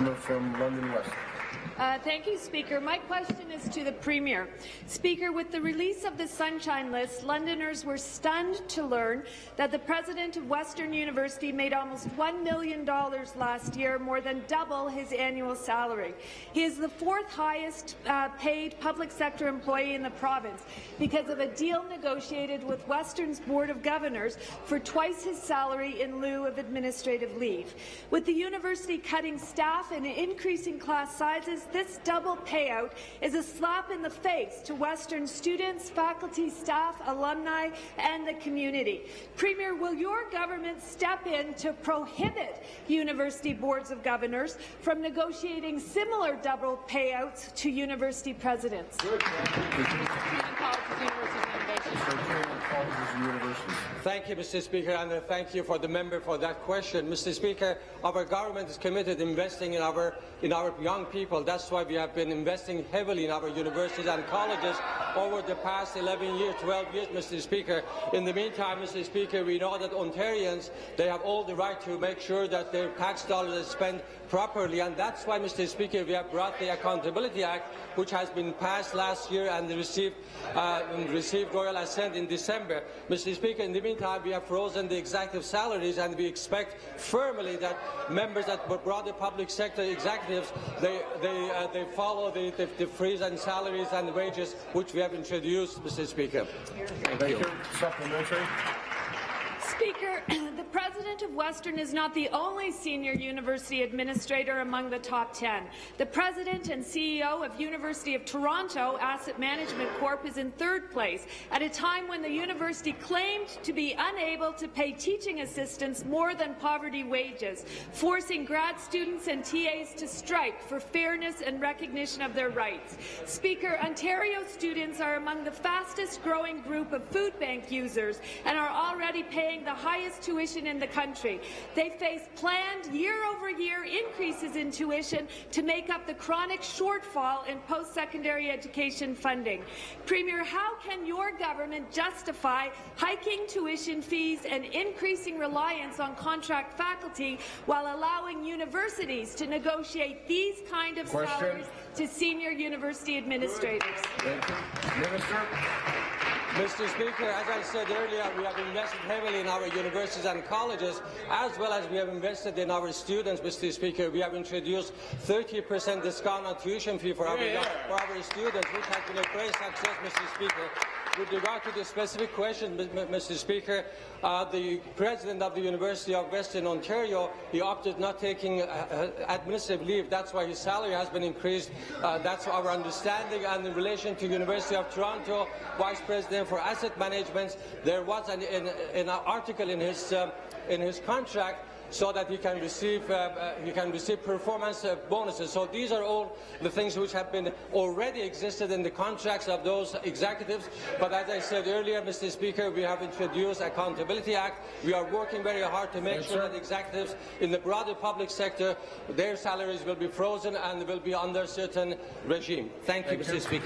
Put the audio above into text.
From London West. Thank you, Speaker. My question is to the Premier. Speaker, with the release of the Sunshine List, Londoners were stunned to learn that the President of Western University made almost $1 million last year, more than double his annual salary. He is the fourth highest paid public sector employee in the province because of a deal negotiated with Western's Board of Governors for twice his salary in lieu of administrative leave. With the university cutting staff and increasing class sizes, this double payout is a slap in the face to Western students, faculty, staff, alumni, and the community. Premier, will your government step in to prohibit university boards of governors from negotiating similar double payouts to university presidents? Thank you, Mr. Speaker, and thank you for the member for that question. Mr. Speaker, our government is committed to investing in our young people. That's why we have been investing heavily in our universities and colleges over the past 11 years, 12 years, Mr. Speaker. In the meantime, Mr. Speaker, we know that Ontarians, they have all the right to make sure that their tax dollars are spent properly, and that's why, Mr. Speaker, we have brought the Accountability Act, which has been passed last year and received royal assent in December. Mr. Speaker, in the meantime, we have frozen the executive salaries, and we expect firmly that members that broader public sector executives, they follow the freeze in salaries and wages which we have introduced, Mr. Speaker. Thank you. Supplementary. Speaker, the President of Western is not the only senior university administrator among the top 10. The President and CEO of University of Toronto Asset Management Corp is in third place at a time when the university claimed to be unable to pay teaching assistants more than poverty wages, forcing grad students and TAs to strike for fairness and recognition of their rights. Speaker, Ontario students are among the fastest growing group of food bank users and are already paying the highest tuition in the country. They face planned year-over-year increases in tuition to make up the chronic shortfall in post-secondary education funding. Premier, how can your government justify hiking tuition fees and increasing reliance on contract faculty while allowing universities to negotiate these kind of salaries to senior university administrators? Thank you. Minister. Mr. Speaker, as I said earlier, we have invested heavily in our universities and colleges, as well as we have invested in our students, Mr. Speaker. We have introduced 30% discount on tuition fee for our students, which has been a great success, Mr. Speaker. With regard to the specific question, Mr. Speaker, the President of the University of Western Ontario, he opted not taking administrative leave. That's why his salary has been increased. That's our understanding. And in relation to University of Toronto, Vice President for Asset Management, there was an article in his contract so that he can receive performance bonuses. So these are all the things which have been already existed in the contracts of those executives. But as I said earlier, Mr. Speaker, we have introduced Accountability Act. We are working very hard to make sure that executives in the broader public sector, their salaries will be frozen and will be under certain regime. Thank you, Mr. Speaker.